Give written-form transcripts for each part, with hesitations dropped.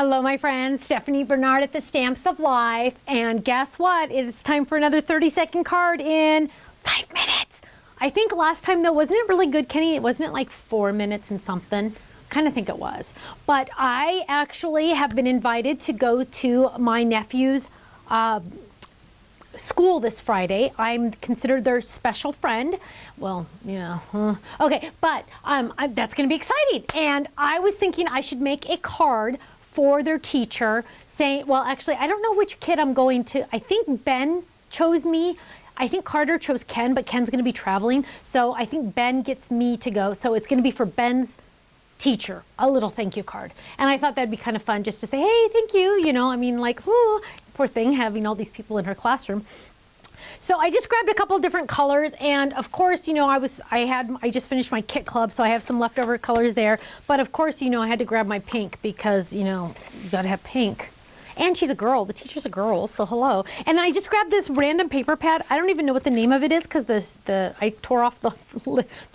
Hello, my friends. Stephanie Barnard at the Stamps of Life. And guess what? It's time for another 30-second card in 5 minutes. I think last time, though, wasn't it really good, Kenny? Wasn't it like 4 minutes and something? Kind of think it was. But I actually have been invited to go to my nephew's school this Friday. I'm considered their special friend. Well, yeah. Okay, but that's going to be exciting. And I was thinking I should make a card for their teacher saying, well, actually, I don't know which kid I'm going to. I think Ben chose me. I think Carter chose Ken, but Ken's going to be traveling. So I think Ben gets me to go. So it's going to be for Ben's teacher, a little thank you card. And I thought that'd be kind of fun just to say, hey, thank you. You know, I mean, like, whoo, poor thing having all these people in her classroom. So I just grabbed a couple of different colors, and of course, you know, I just finished my kit club, so I have some leftover colors there. But of course, you know, I had to grab my pink because, you know, you gotta have pink. And she's a girl, the teacher's a girl, so hello. And then I just grabbed this random paper pad. I don't even know what the name of it is because I tore off the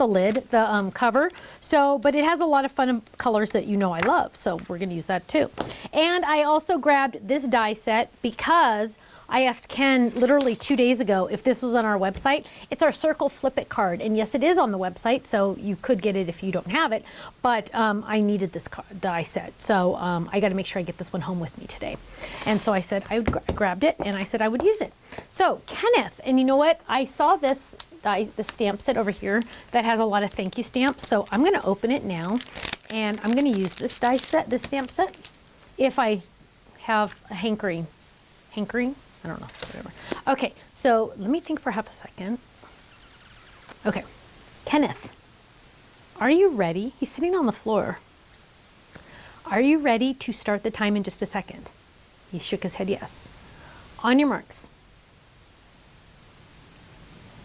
lid, the cover. So, but it has a lot of fun colors that you know I love, so we're gonna use that too. And I also grabbed this die set because I asked Ken literally 2 days ago if this was on our website. It's our Circle Flip It card. And yes, it is on the website, so you could get it if you don't have it. But I needed this die set. So I got to make sure I get this one home with me today. And so I said, I grabbed it, and I said I would use it. So Kenneth, and you know what? I saw this the stamp set over here that has a lot of thank you stamps. So I'm going to open it now, and I'm going to use this die set, this stamp set, if I have a hankering. Hankering? I don't know, whatever. Okay, so let me think for half a second. Okay, Kenneth, are you ready? He's sitting on the floor. Are you ready to start the time in just a second? He shook his head yes. On your marks.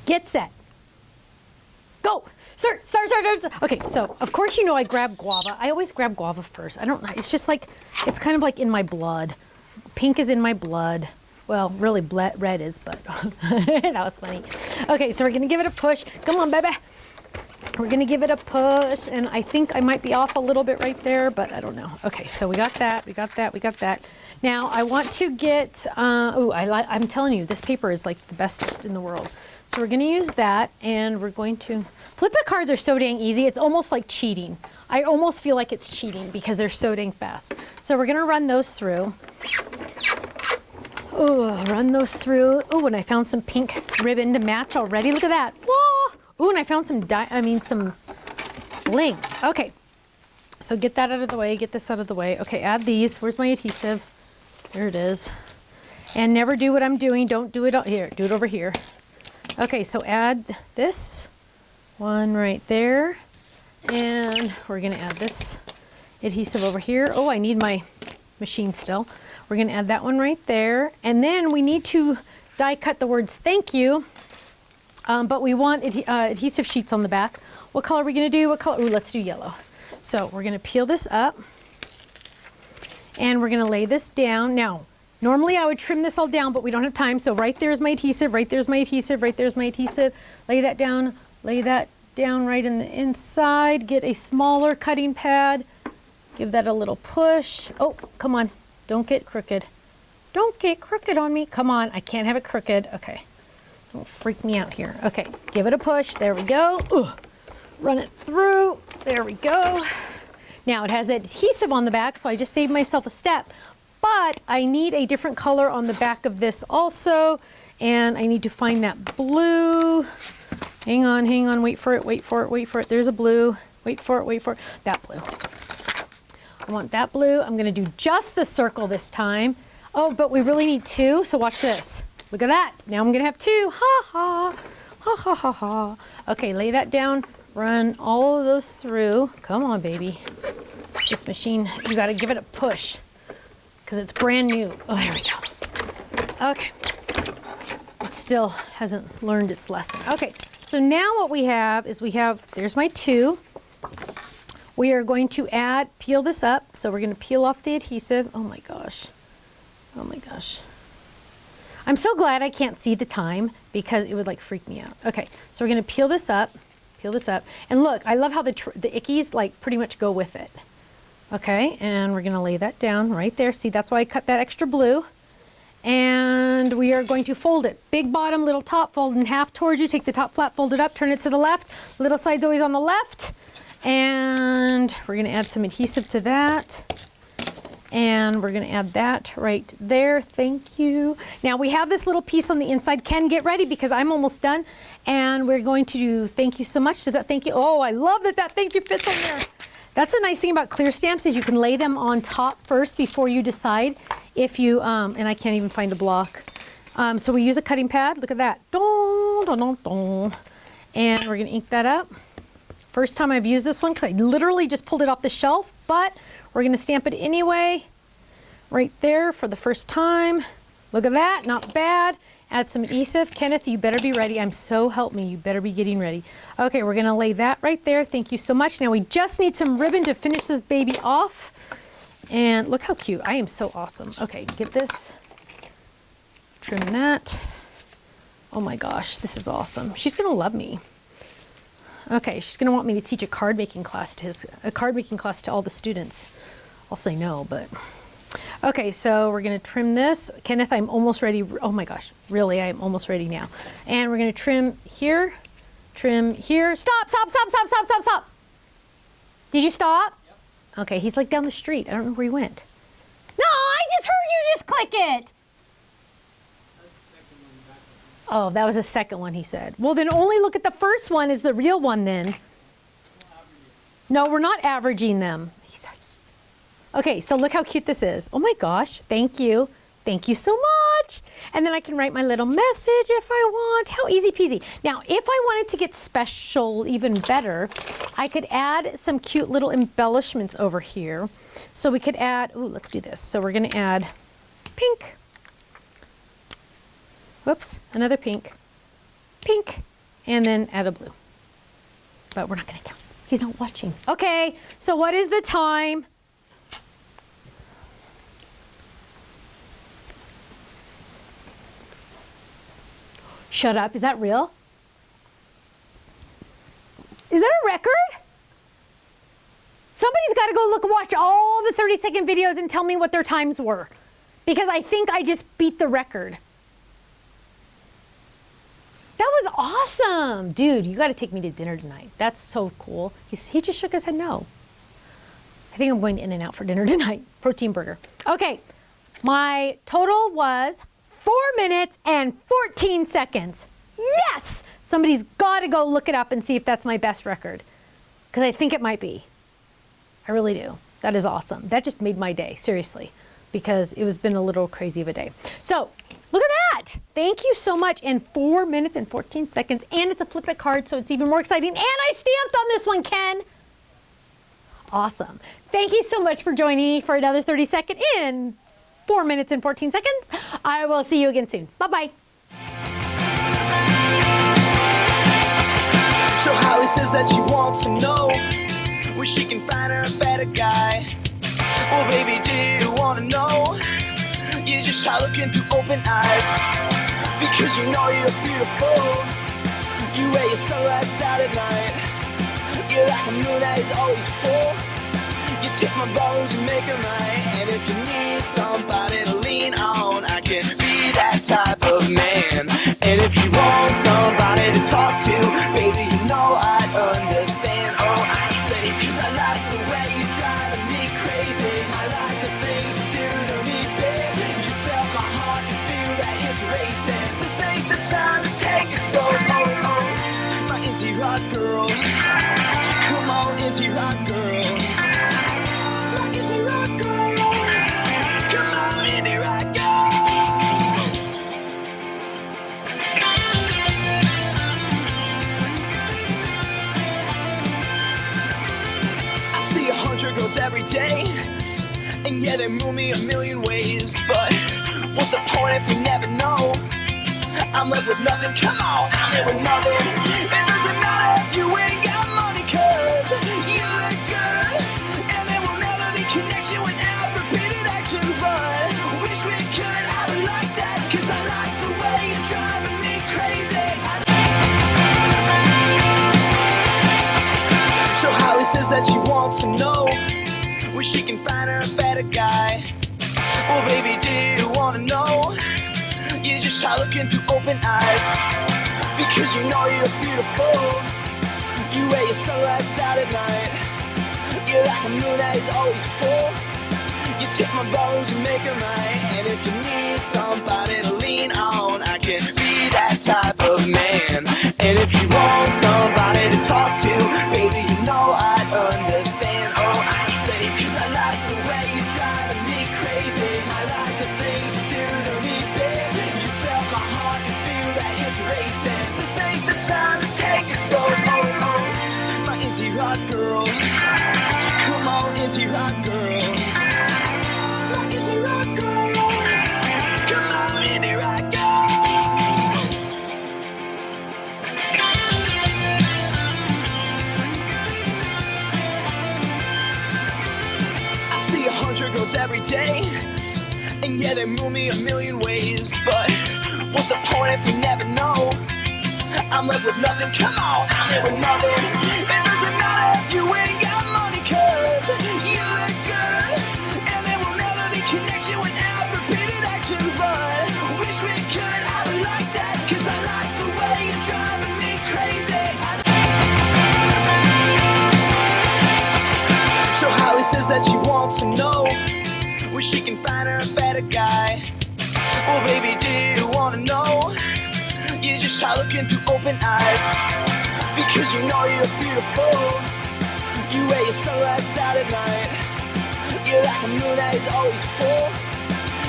Get set. Go! Start. Okay, so of course you know I grab guava. I always grab guava first. I don't know, it's just like, it's kind of like in my blood. Pink is in my blood. Well, really red is, but that was funny. Okay, so we're gonna give it a push. Come on, baby. We're gonna give it a push, and I think I might be off a little bit right there, but I don't know. Okay, so we got that, we got that, we got that. Now I want to get, I'm telling you, this paper is like the bestest in the world. So we're gonna use that, and we're going to, flip it cards are so dang easy, it's almost like cheating. I almost feel like it's cheating because they're so dang fast. So we're gonna run those through. Oh, run those through. Oh, and I found some pink ribbon to match already. Look at that. Whoa! Oh, and I found some some bling. Okay, so get that out of the way. Get this out of the way. Okay, add these. Where's my adhesive? There it is. And never do what I'm doing. Don't do it out here. Do it over here. Okay, so add this one right there. And we're going to add this adhesive over here. Oh, I need my machine still. We're going to add that one right there. And then we need to die cut the words thank you. But we want adhesive sheets on the back. What color are we going to do? What color? Ooh, let's do yellow. So we're going to peel this up. And we're going to lay this down. Now, normally I would trim this all down, but we don't have time. So right there's my adhesive. Right there's my adhesive. Right there's my adhesive. Lay that down. Lay that down right in the inside. Get a smaller cutting pad. Give that a little push. Oh, come on. Don't get crooked. Don't get crooked on me. Come on, I can't have it crooked. Okay, don't freak me out here. Okay, give it a push. There we go. Ooh. Run it through. There we go. Now it has adhesive on the back, so I just saved myself a step. But I need a different color on the back of this also, and I need to find that blue. Hang on, wait for it. There's a blue. Wait for it. That blue. I want that blue. I'm going to do just the circle this time. Oh, but we really need two, so watch this. Look at that. Now I'm going to have two. Ha ha. Ha ha ha ha. Okay, lay that down. Run all of those through. Come on, baby. This machine, you got to give it a push because it's brand new. Oh, there we go. Okay. It still hasn't learned its lesson. Okay, so now what we have is there's my two. We are going to peel this up. So we're going to peel off the adhesive. Oh my gosh. Oh my gosh. I'm so glad I can't see the time because it would like freak me out. Okay, so we're going to peel this up. And look, I love how the ickies like pretty much go with it. Okay, and we're gonna lay that down right there. See, that's why I cut that extra blue. And we are going to fold it. Big bottom, little top, fold in half towards you. Take the top flap, fold it up, turn it to the left. Little side's always on the left. And we're gonna add some adhesive to that. And we're gonna add that right there. Thank you. Now we have this little piece on the inside. Ken, get ready because I'm almost done. And we're going to do thank you so much. Does that thank you? Oh, I love that that thank you fits on there. That's a nice thing about clear stamps is you can lay them on top first before you decide if you, and I can't even find a block. So we use a cutting pad. Look at that. Dun, dun, dun, dun. And we're gonna ink that up. First time I've used this one because I literally just pulled it off the shelf, but we're gonna stamp it anyway. Right there for the first time. Look at that, not bad. Add some adhesive. Kenneth, you better be ready. I'm so help me. You better be getting ready. Okay, we're gonna lay that right there. Thank you so much. Now we just need some ribbon to finish this baby off. And look how cute. I am so awesome. Okay, get this. Trim that. Oh my gosh, this is awesome. She's gonna love me. Okay, she's gonna want me to teach a card making class to all the students. I'll say no, but. Okay, so we're gonna trim this. Kenneth, I'm almost ready. Oh my gosh, really, I'm almost ready now. And we're gonna trim here, trim here. Stop, stop, stop, stop, stop, stop, stop. Did you stop? Yep. Okay, he's like down the street. I don't know where he went. No, I just heard you just click it. Oh, that was the second one he said. Well, then only look at the first one is the real one then. No, we're not averaging them. Okay, so look how cute this is. Oh my gosh, thank you. Thank you so much. And then I can write my little message if I want. How easy peasy. Now, if I wanted to get special even better, I could add some cute little embellishments over here. So we could add, ooh, let's do this. So we're gonna add pink. Whoops, another pink. Pink, and then add a blue. But we're not gonna count. He's not watching. Okay, so what is the time? Shut up, is that real? Is that a record? Somebody's gotta go look and watch all the 30-second videos and tell me what their times were. Because I think I just beat the record. That was awesome. Dude, you gotta take me to dinner tonight. That's so cool. He just shook his head no. I think I'm going to In-N-Out for dinner tonight. Protein burger. Okay, my total was 4 minutes and 14 seconds. Yes! Somebody's got to go look it up and see if that's my best record. Because I think it might be. I really do. That is awesome. That just made my day, seriously. Because it was been a little crazy of a day. So, look at that! Thank you so much. And 4 minutes and 14 seconds. And it's a flip it card, so it's even more exciting. And I stamped on this one, Ken! Awesome. Thank you so much for joining me for another 30-second in 4 minutes and 14 seconds. I will see you again soon. Bye-bye. So Holly says that she wants to know where she can find her a better guy. Well, baby, do you want to know? You just try looking through open eyes. Because you know you're beautiful. You wear your sunglasses out at night. You're like a moon that is always full. You take my bones and make them right. And if you need somebody to lean on, I can be that type of man. And if you want somebody to talk to, baby, you know I'd understand. Oh, I say, 'cause I like the way you're driving me crazy. I like the things you do to me, baby. You felt my heart, you feel that it's racing. This ain't the time to take it slow. Oh, oh, my indie rock girl. Come on, indie rock girl. Girls every day, and yeah, they move me a million ways, but what's the point if we never know? I'm left with nothing, come on, I'm left with nothing. It doesn't matter if you ain't got money, 'cause you look good, and there will never be connection without repeated actions, but wish we could have it like that, 'cause I like the way you're driving me crazy. So Holly says that she wants to know where she can find her a better guy. Well, baby, do you wanna know? You just try looking through open eyes, because you know you're beautiful. You wear your sunglasses out at night. You're like a moon that is always full. You take my bones and make them right. And if you need somebody to lean on, I can be that type of man. And if you want somebody to talk to, baby, you know I'd understand. Oh, I say, cause I like the way you're driving me crazy. I like the things you do to me, babe. You felt my heart and feel that it's racing. This ain't the time to take it slow. Oh, oh, my indie rock girl. Come on, indie rock girl. My indie rock girl. Come on, indie rock girl. I see 100 girls every day, and yeah, they move me a million ways. But what's the point if you never know? I'm left with nothing, come on, I'm left with nothing. It doesn't matter if you ain't got money, cause you look good. And there will never be connection without repeated actions. But wish we could have it like that, cause I like the way you're driving me crazy. So Holly says that she wants to know where she can find her a better guy. Well, baby, do you wanna know? You just try looking through open eyes, because you know you're beautiful. You wear your sunglasses out at night. You're like a moon that is always full.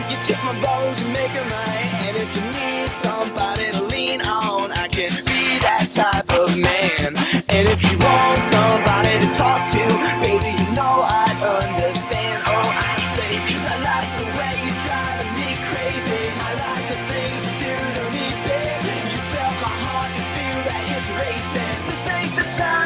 You take my bones and make them right. And if you need somebody to lean on, I can be that type of man. And if you want somebody to talk to, baby, you know I'd understand. Oh, I say, cause I like the way you're driving me crazy. I like the things you do to me, babe. You felt my heart and feel that it's racing. This ain't the time